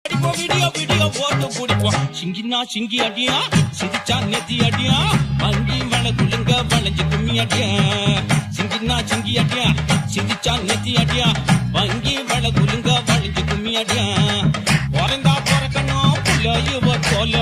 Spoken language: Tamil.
வீடியோ வீடியோ போட்டு பிடிப்போம் சிங்கினா சிங்கி அடியா சிரிச்சா நெத்தி அடியா வங்கி வளகுலுங்க வளைஞ்சு கும்மி அடியா சிங்கினா சிங்கி அடியா சிரிச்சா நெத்தி அடியா வங்கி வளகுலுங்க வளைஞ்சு கும்மி அடியா பிறந்தா பிறக்கணும் புள்ளையுவ போல